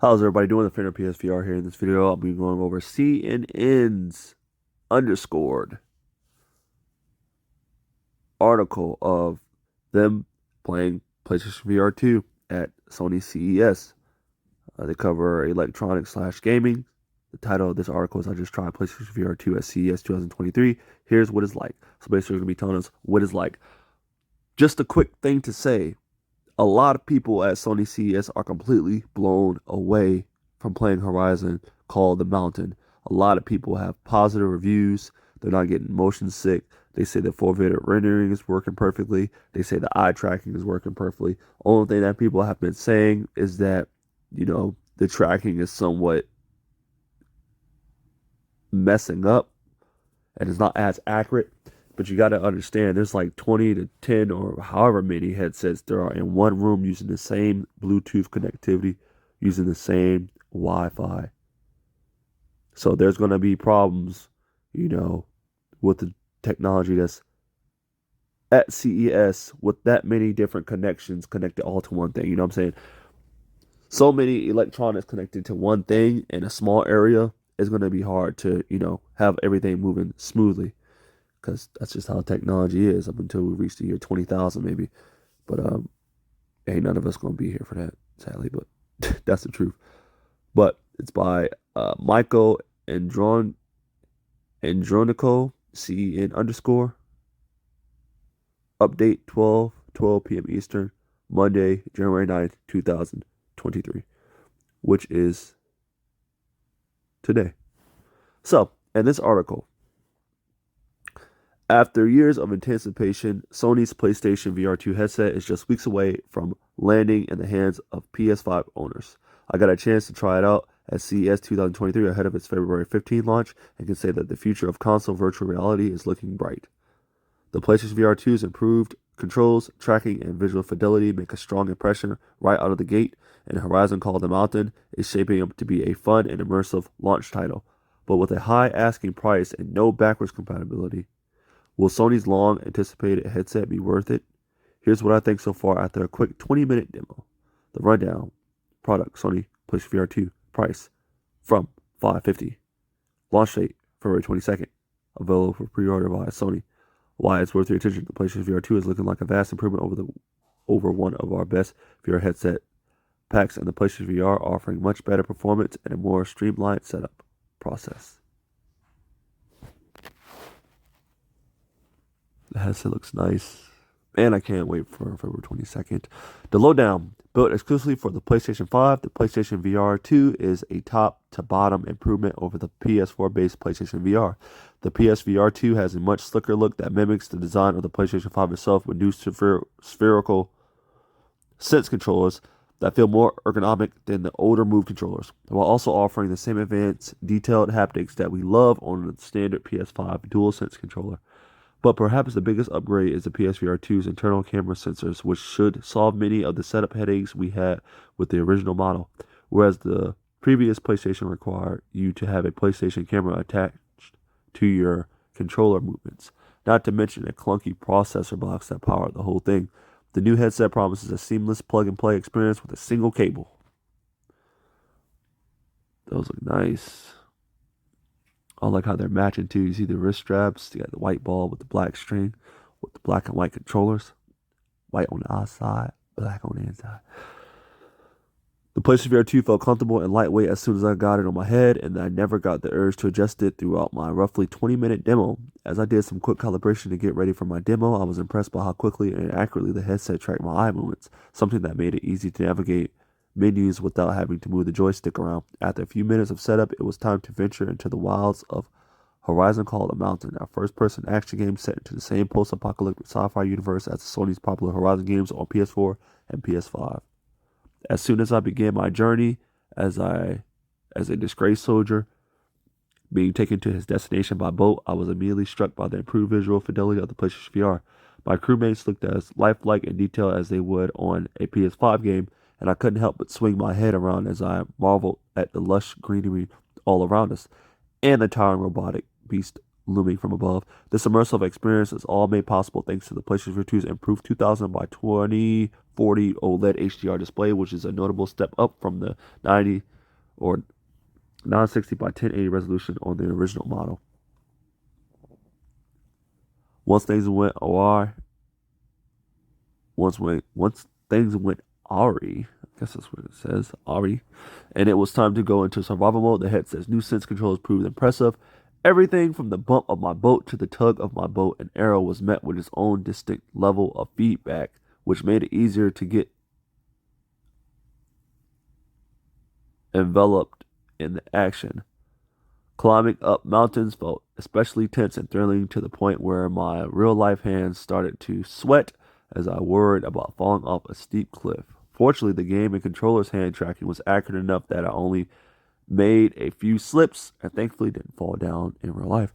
How's everybody doing? The Fan of PSVR here. In this video, I'll be going over CNN's underscored article of them playing PlayStation VR 2 at Sony CES. They cover electronics slash gaming. The title of this article is I Just Tried PlayStation VR 2 at CES 2023. Here's what it's like. So basically, they're going to be telling us what it's like. Just a quick thing to say. A lot of people at Sony CES are completely blown away from playing Horizon Call of the Mountain. A lot of people have positive reviews. They're not getting motion sick. They say the 4-bit rendering is working perfectly. They say the eye tracking is working perfectly. Only thing that people have been saying is that, the tracking is somewhat messing up and it's not as accurate. But you got to understand, there's like 20 to 10 or however many headsets there are in one room using the same Bluetooth connectivity, using the same Wi-Fi. So there's going to be problems, with the technology that's at CES with that many different connections connected all to one thing. You know what I'm saying? So many electronics connected to one thing in a small area is going to be hard to, have everything moving smoothly. Because that's just how technology is up until we reach the year 20,000 maybe. But ain't none of us going to be here for that, sadly. But that's the truth. But it's by Michael Andronico, CEN underscore. Update 12 p.m. Eastern, Monday, January 9th, 2023. Which is today. So, in this article, after years of anticipation, Sony's PlayStation VR 2 headset is just weeks away from landing in the hands of PS5 owners. I got a chance to try it out at CES 2023 ahead of its February 15 launch and can say that the future of console virtual reality is looking bright. The PlayStation VR 2's improved controls, tracking, and visual fidelity make a strong impression right out of the gate, and Horizon Call of the Mountain is shaping up to be a fun and immersive launch title. But with a high asking price and no backwards compatibility, will Sony's long-anticipated headset be worth it? Here's what I think so far after a quick 20-minute demo. The rundown. Product, Sony PlayStation VR 2. Price, from $550. Launch date, February 22nd. Available for pre-order via Sony. Why it's worth your attention. The PlayStation VR 2 is looking like a vast improvement over one of our best VR headset packs, and the PlayStation VR offering much better performance and a more streamlined setup process. The headset looks nice, and I can't wait for February 22nd. The lowdown, built exclusively for the PlayStation 5, the PlayStation VR 2 is a top-to-bottom improvement over the PS4-based PlayStation VR. The PSVR 2 has a much slicker look that mimics the design of the PlayStation 5 itself with new spherical sense controllers that feel more ergonomic than the older Move controllers, while also offering the same advanced, detailed haptics that we love on the standard PS5 DualSense controller. But perhaps the biggest upgrade is the PSVR 2's internal camera sensors, which should solve many of the setup headaches we had with the original model, whereas the previous PlayStation required you to have a PlayStation camera attached to your controller movements, not to mention a clunky processor box that powered the whole thing. The new headset promises a seamless plug-and-play experience with a single cable. Those look nice. I like how they're matching too. You see the wrist straps. You got the white ball with the black string, with the black and white controllers. White on the outside, black on the inside. The PlayStation VR 2 felt comfortable and lightweight as soon as I got it on my head, and I never got the urge to adjust it throughout my roughly 20-minute demo. As I did some quick calibration to get ready for my demo, I was impressed by how quickly and accurately the headset tracked my eye movements, something that made it easy to navigate menus without having to move the joystick around. After a few minutes of setup, it was time to venture into the wilds of Horizon Call of the Mountain, our first-person action game set into the same post-apocalyptic sci-fi universe as Sony's popular Horizon games on PS4 and PS5. As soon as I began my journey as a disgraced soldier being taken to his destination by boat, I was immediately struck by the improved visual fidelity of the PlayStation VR. My crewmates looked as lifelike and detailed as they would on a PS5 game, and I couldn't help but swing my head around as I marveled at the lush greenery all around us, and the towering robotic beast looming from above. This immersive experience is all made possible thanks to the PlayStation 2's improved 2000 by 20 40 OLED HDR display, which is a notable step up from the 90 or 960 by 1080 resolution on the original model. Once things went awry, once things went awry, I guess that's what it says, awry, and it was time to go into survival mode. The headset's new sense controls proved impressive. Everything from the bump of my boat to the tug of my boat and arrow was met with its own distinct level of feedback, which made it easier to get enveloped in the action. Climbing up mountains felt especially tense and thrilling to the point where my real life hands started to sweat as I worried about falling off a steep cliff. Fortunately, the game and controller's hand tracking was accurate enough that I only made a few slips and thankfully didn't fall down in real life.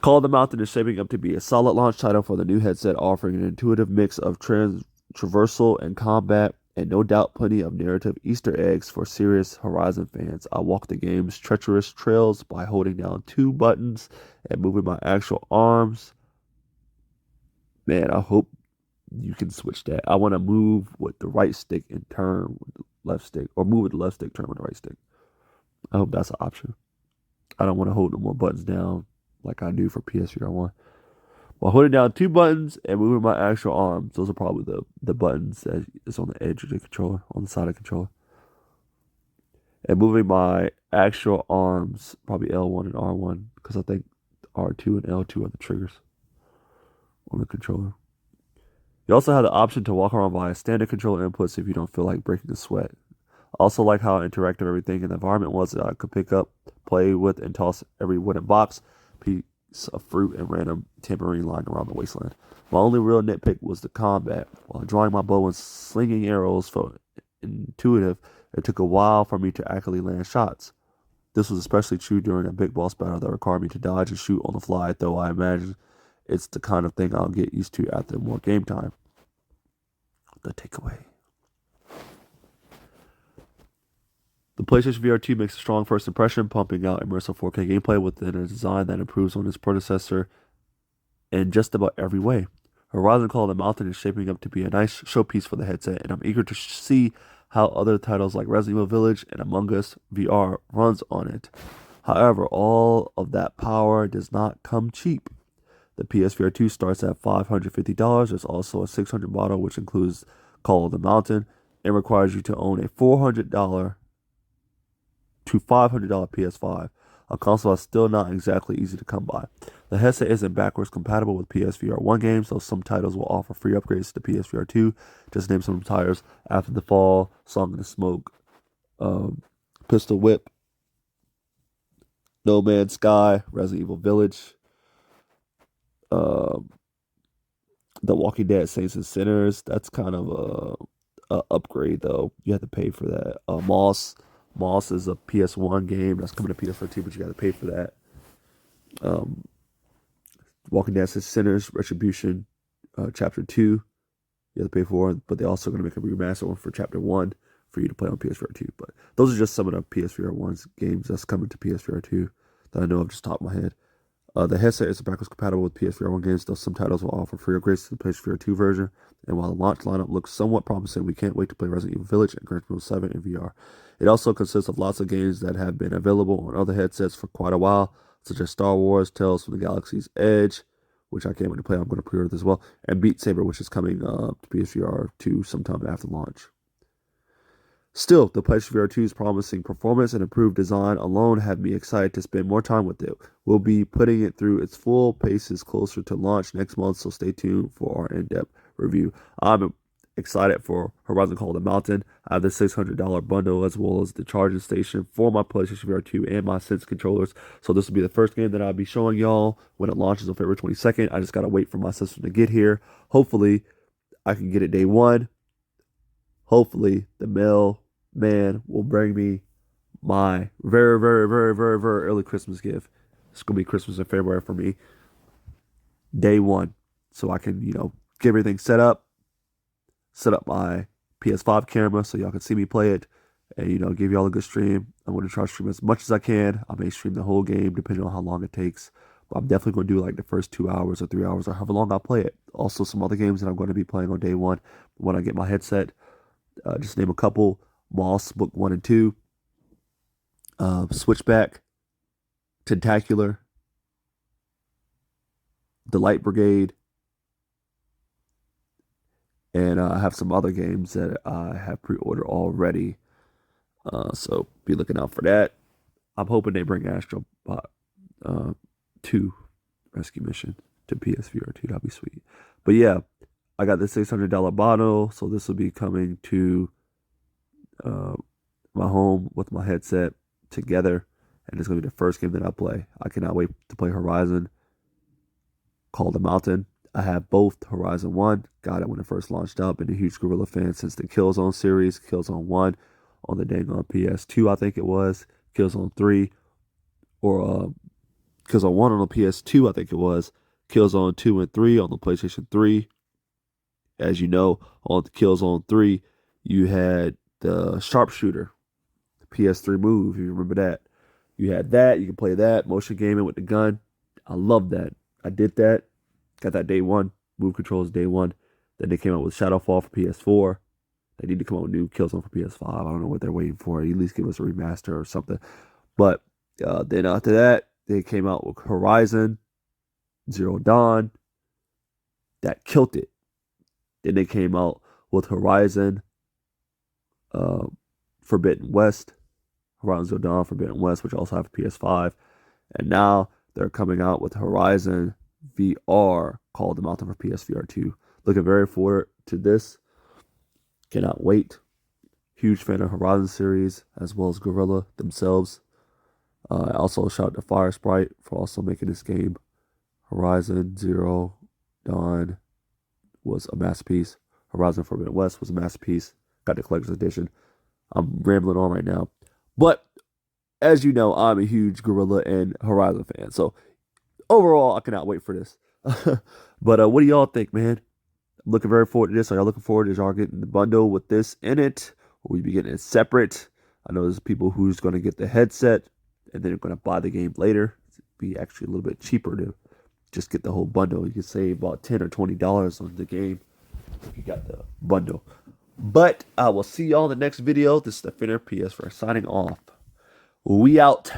Call of the Mountain is shaping up to be a solid launch title for the new headset, offering an intuitive mix of traversal and combat, and no doubt plenty of narrative Easter eggs for serious Horizon fans. I walk the game's treacherous trails by holding down 2 buttons and moving my actual arms. Man, I hope you can switch that. I want to move with the right stick and turn with the left stick, or move with the left stick, turn with the right stick. I hope that's an option. I don't want to hold no more buttons down like I do for PSVR 1. While holding down 2 buttons and moving my actual arms, those are probably the buttons that is on the edge of the controller, on the side of the controller. And moving my actual arms, probably L1 and R1, because I think R2 and L2 are the triggers on the controller. You also have the option to walk around via standard controller inputs if you don't feel like breaking a sweat. I also like how interactive everything in the environment was that I could pick up, play with, and toss every wooden box, piece of fruit, and random tambourine lying around the wasteland. My only real nitpick was the combat. While drawing my bow and slinging arrows felt intuitive, it took a while for me to accurately land shots. This was especially true during a big boss battle that required me to dodge and shoot on the fly, though I imagine it's the kind of thing I'll get used to after more game time. The takeaway. The PlayStation VR 2 makes a strong first impression, pumping out immersive 4K gameplay within a design that improves on its predecessor in just about every way. Horizon Call of the Mountain is shaping up to be a nice showpiece for the headset, and I'm eager to see how other titles like Resident Evil Village and Among Us VR runs on it. However, all of that power does not come cheap. The PSVR 2 starts at $550. There's also a $600 model, which includes Call of the Mountain, and requires you to own a $400 to $500 PS5. A console that's still not exactly easy to come by. The headset isn't backwards compatible with PSVR 1 games, though some titles will offer free upgrades to PSVR 2. Just name some titles: After the Fall, Song in the Smoke, Pistol Whip, No Man's Sky, Resident Evil Village, The Walking Dead Saints and Sinners. That's kind of a upgrade, though. You have to pay for that. Moss is a PS1 game that's coming to PS4 too, but you got to pay for that. Walking Dead Saints and Sinners, Retribution, Chapter 2, you have to pay for, but they're also going to make a remaster one for Chapter 1 for you to play on PSVR 2. But those are just some of the PSVR 1's games that's coming to PSVR 2 that I know off just top of my head. The headset is backwards compatible with PSVR 1 games, though some titles will offer free upgrades to the PSVR 2 version. And while the launch lineup looks somewhat promising, we can't wait to play Resident Evil Village and Gran Turismo 7 in VR. It also consists of lots of games that have been available on other headsets for quite a while, such as Star Wars, Tales from the Galaxy's Edge, which I can't wait to play. I'm going to pre-order as well, and Beat Saber, which is coming to PSVR 2 sometime after launch. Still, the PlayStation VR 2's promising performance and improved design alone have me excited to spend more time with it. We'll be putting it through its full paces closer to launch next month, so stay tuned for our in-depth review. I'm excited for Horizon Call of the Mountain. I have the $600 bundle as well as the charging station for my PlayStation VR 2 and my Sense controllers. So this will be the first game that I'll be showing y'all when it launches on February 22nd. I just got to wait for my system to get here. Hopefully, I can get it day one. Hopefully, the mailman will bring me my very, very, very, very, very early Christmas gift. It's going to be Christmas in February for me. Day one. So I can, get everything set up my PS5 camera so y'all can see me play it and, give y'all a good stream. I'm going to try to stream as much as I can. I may stream the whole game depending on how long it takes. I'm definitely going to do like the first 2 hours or 3 hours or however long I play it. Also, some other games that I'm going to be playing on day one when I get my headset. Just name a couple: Moss Book 1 and 2, Switchback, Tentacular, The Light Brigade, and I have some other games that I have pre-ordered already. So be looking out for that. I'm hoping they bring Astro Bot 2 Rescue Mission to PSVR 2. That'd be sweet. But yeah, I got the $600 bottle, so this will be coming to uh, my home with my headset together, and it's gonna be the first game that I play. I cannot wait to play Horizon Call the Mountain. I have both Horizon 1, got it when it first launched up, been a huge Gorilla fan since the Killzone series, Killzone 1 on the dang on PS2, I think it was, Killzone 3, or Killzone 1 on the PS2, I think it was, Killzone 2 and 3 on the PlayStation 3. As you know, on the Killzone 3, you had the sharpshooter, the PS3 move, if you remember that. You had that, you can play that, motion gaming with the gun. I love that. I did that. Got that day one. Move controls day one. Then they came out with Shadowfall for PS4. They need to come out with new Killzone for PS5. I don't know what they're waiting for. At least give us a remaster or something. But then after that, they came out with Horizon Zero Dawn. That killed it. Then they came out with Horizon uh, Forbidden West. Horizon Zero Dawn Forbidden West, which also have a PS5. And now they're coming out with Horizon VR Call the Mountain for PSVR 2. Looking very forward to this. Cannot wait. Huge fan of Horizon series as well as Gorilla themselves. I also shout out to Fire Sprite for also making this game. Horizon Zero Dawn was a masterpiece. Horizon Forbidden West was a masterpiece. Got the collector's edition. I'm rambling on right now. But as you know, I'm a huge Gorilla and Horizon fan. So overall, I cannot wait for this. But what do y'all think, man? I'm looking very forward to this. Are y'all looking forward to y'all getting the bundle with this in it? Or will you be getting it separate? I know there's people who's going to get the headset and then they're going to buy the game later. It'd be actually a little bit cheaper to just get the whole bundle. You can save about $10 or $20 on the game if you got the bundle. But I will see y'all in the next video. This is the Finner PS for signing off. We out.